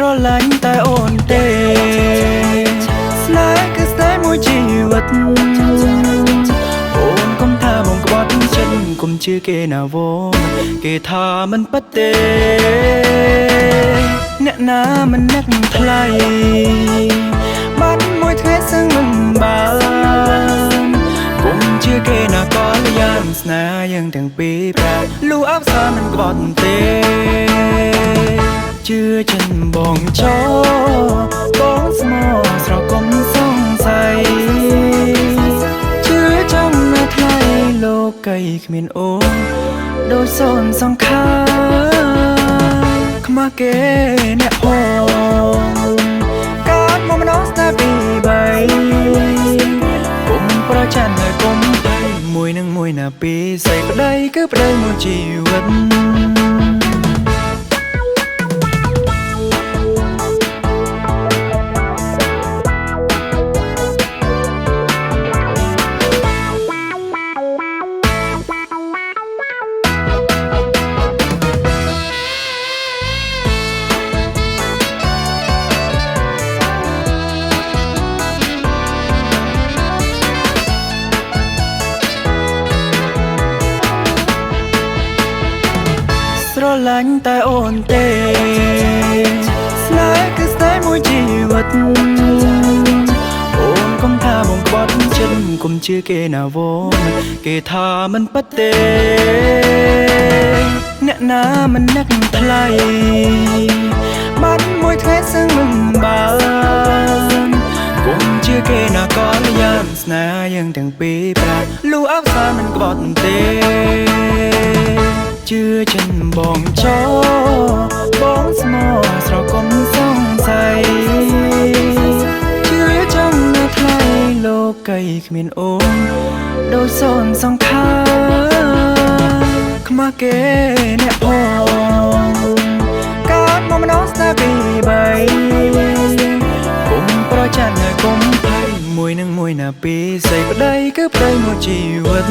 ស្រឡាញ់តែអូនទេស្នេហ៍គឺស្នេហ៍មួយជីវិតអូនកុំថាបងក្បត់ចិត្តកុំជឿគេណាវងគេថាមិនពិតទេអ្នកណាមិននឹកថ្លៃបាត់មួយថ្ងៃសឹងមិនបានគុំជឿគេណាក៏យ៉ាងស្នេហ៍យើងទាំងពីរប្រាលូអបសារមិនក្បត់ទេជឿចិនបងចោបងស្មោស្រកុំសង្ស័យជឿចំនៅថ្លៃលោកីគ្មានអូនដូចសូនសង្ខារខ្មាស់គេអ្នកហងកាត់មកម្ដងស្នេហ៍ពីបីគុំប្រច័ណ្ឌហើយកុំភ័យមួយនឹងមួយណាពីសេចក្ដីគឺប្តីមួយជីវិតស្រឡាញ់តែអូនទេស្នេហ៍គឺស្នេហ៍មួយជីវិតអូនកុំថាបងក្បត់ចិត្តកុំជឿគេណាវងគេថាមិនពិតទេអ្នកណាមិននឹកថ្លៃបាត់មួយថ្ងៃសឹងមិនបានគុំជឿគេណាក៏យ៉ាងស្នេហ៍យើងទាំងពីរប្រាលូអបសារមិនក្បត់ទេជឿចិនបងចោបងស្មោស្រកុំសង្ស័យជឿចំនៅថ្លៃលោកីគ្មានអូនដូចសូនសង្ខារខ្មាស់គេអ្នកហងកាត់មកម្ដងស្នេហ៍ពីបីគុំប្រច័ណ្ឌហើយកុំភ័យមួយនឹងមួយណាពីសេចក្ដីគឺប្តីមួយជីវិត